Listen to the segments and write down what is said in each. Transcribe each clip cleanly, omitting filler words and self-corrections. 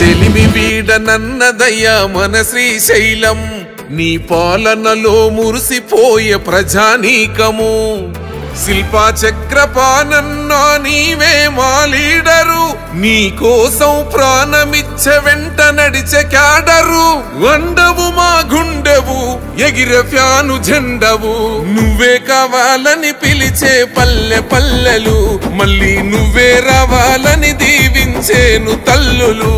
చెలిమి వీడనన్నదయ్యా మన శ్రీశైలం నీ పాలనలో మురిసిపోయే ప్రజానీకము శిల్పా చక్రపాణన్నా నీవే మా లీడరు నీ కోసం ప్రాణమిచ్చే వెంట నడిచే క్యాడరు వండవు మా గుండెవు ఎగిరే ఫ్యాను జెండవు నువ్వే కావాలని పిలిచే పల్లె పల్లెలు మళ్ళీ నువ్వే రావాలని దీవించేను తల్లులు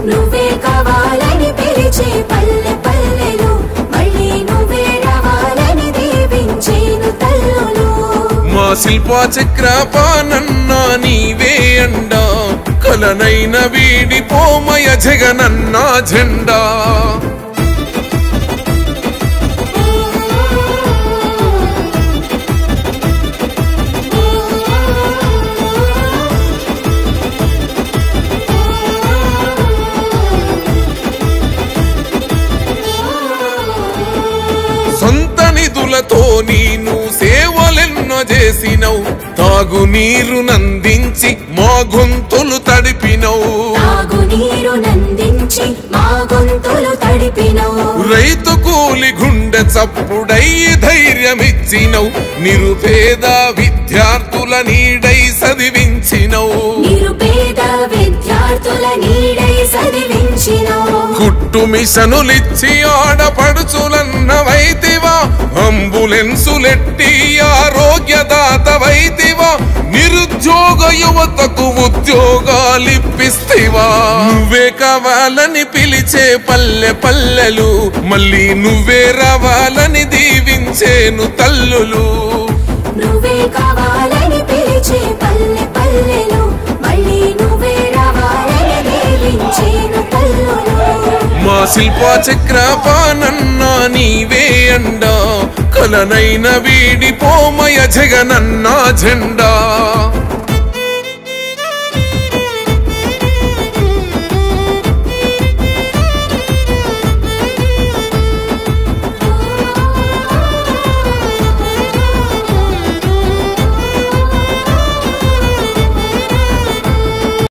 నువ్వే కావాలని పిలిచే పల్లె పల్లెలు మళ్ళీ నువ్వే రావాలని దీవించేను తల్లులు మా శిల్పా చక్రపాణన్నా నీవే అండా కలనైన వీడిపోమయ జగనన్నా జెండా సొంత నిధులతో నీను సేవలెన్నో చేసినవు తాగునీరు నందించి మా గొంతులు తడిపినవు రైతు కూలి గుండె చప్పుడయ్యి ధైర్యమిచ్చినవు నిరుపేద విద్యార్థుల నీడై చదివించినవు కుట్టు మిషనులిచ్చి ఆడపడుచులన్నవైతివా అంబులెన్సులెట్టి ఆరోగ్యదాతవైతివా నిరుద్యోగ యువతకు ఉద్యోగాలిప్పిస్తివా నువ్వే కావాలని పిలిచే పల్లె పల్లెలు మళ్ళీ నువ్వే రావాలని దీవించేను తల్లులు నువ్వే కావాలని పిలిచే పల్లె పల్లెలు మళ్ళీ నువ్వే రావాలని దీవించేను తల్లులు మా శిల్పా చక్రపాణన్నా నీవే అండా కలనైన వీడిపోమయ జగనన్నా జెండా